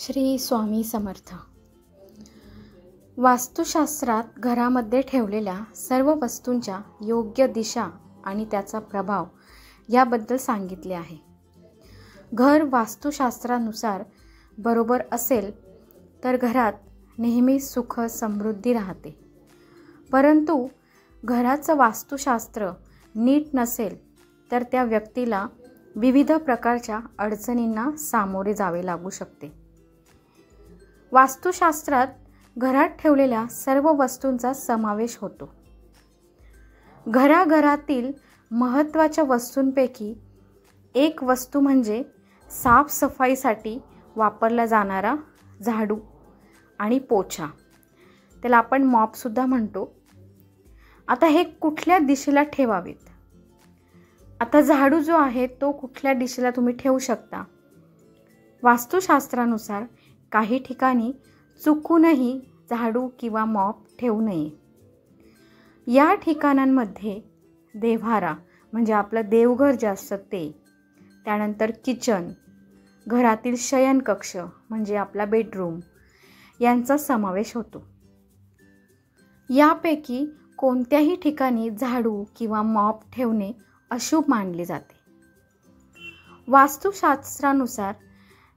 श्री स्वामी समर्थ। वास्तुशास्त्रात घरामध्ये ठेवलेल्या सर्व वस्तूंच्या योग्य दिशा आणि त्याचा प्रभाव याबद्दल सांगितले आहे। घर वास्तुशास्त्रानुसार बरोबर असेल तर घरात नेहमी सुख समृद्धी राहते, परंतु घराचं वास्तुशास्त्र नीट नसेल तर त्या व्यक्तीला विविध प्रकारच्या अडचणींना सामोरे जावे लागू शकते। वास्तुशास्त्रात घरात ठेवलेल्या सर्व वस्तूंचा समावेश होतो। घराघरातील महत्त्वाच्या वस्तूंपैकी एक वस्तू म्हणजे साफसफाईसाठी वापरला जाणारा झाडू आणि पोछा, त्याला आपण मॉप सुद्धा म्हणतो। आता हे कुठल्या दिशेला ठेवावेत? आता झाडू जो आहे तो कुठल्या दिशेला तुम्ही ठेवू शकता? वास्तुशास्त्रानुसार काही ठिकाणी चुकूनही झाडू किंवा मॉप ठेवू नये। या ठिकाणांमध्ये देव्हारा म्हणजे आपलं देवघर जे असतं ते, त्यानंतर किचन, घरातील शयनकक्ष म्हणजे आपला बेडरूम यांचा समावेश होतो। यापैकी कोणत्याही ठिकाणी झाडू किंवा मॉप ठेवणे अशुभ मानले जाते। वास्तुशास्त्रानुसार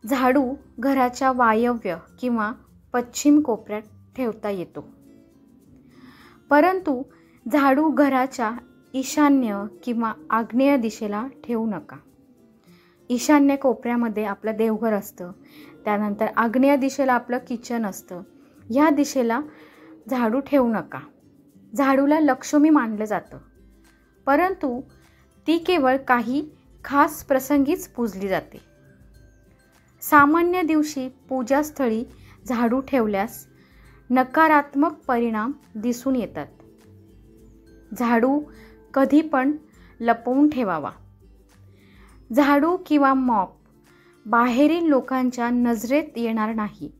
झाडू घराच्या वायव्य किंवा पश्चिम कोपऱ्यात ठेवता येतो, परंतु झाडू घराच्या ईशान्य किंवा आग्नेय दिशेला ठेवू नका। ईशान्य कोपऱ्यामध्ये आपलं देवघर असतं, त्यानंतर आग्नेय दिशेला आपलं किचन असतं। या दिशेला झाडू ठेवू नका। झाडूला लक्ष्मी मानलं जातं, परंतु ती केवळ काही खास प्रसंगीच पूजली जाते। सामान्य दिवशी पूजास्थळी झाडू ठेवल्यास नकारात्मक परिणाम दिसून येतात। झाडू कधी पण लपवून ठेवावा। झाडू किंवा मॉप बाहेरील लोकांच्या नजरेत येणार नाही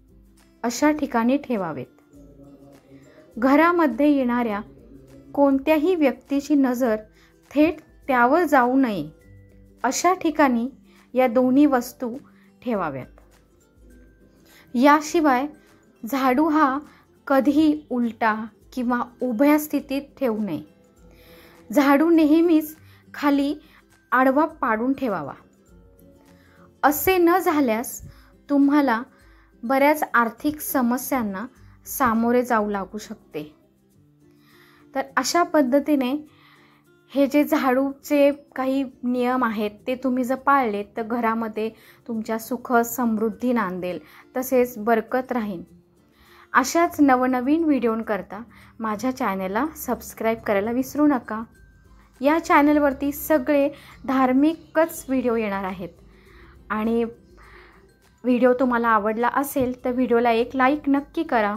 अशा ठिकाणी ठेवावेत। घरामध्ये येणाऱ्या कोणत्याही व्यक्तीची नजर थेट त्यावर जाऊ नये अशा ठिकाणी या दोन्ही वस्तू ठेवाव्यात। याशिवाय झाडू हा कधीही उलटा किंवा उभ्या स्थितीत ठेवू नये। झाडू नेहमीच खाली आडवा पाडून ठेवावा। असे न झाल्यास तुम्हाला बऱ्याच आर्थिक समस्यांना सामोरे जाऊ लागू शकते। तर अशा पद्धतीने हे जे झाडूचे काही नियम आहेत ते तुम्ही जर पाळले तर घरामध्ये तुमच्या सुख समृद्धी नांदेल, तसेच बरकत राहील। अशाच नवनवीन व्हिडिओंकरता माझ्या चॅनलला सबस्क्राईब करायला विसरू नका। या चॅनलवरती सगळे धार्मिकच व्हिडिओ येणार आहेत आणि व्हिडिओ तुम्हाला आवडला असेल तर व्हिडिओला एक लाईक नक्की करा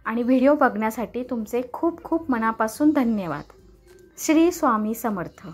आणि व्हिडिओ बघण्यासाठी तुमचे खूप खूप मनापासून धन्यवाद। श्री स्वामी समर्थ।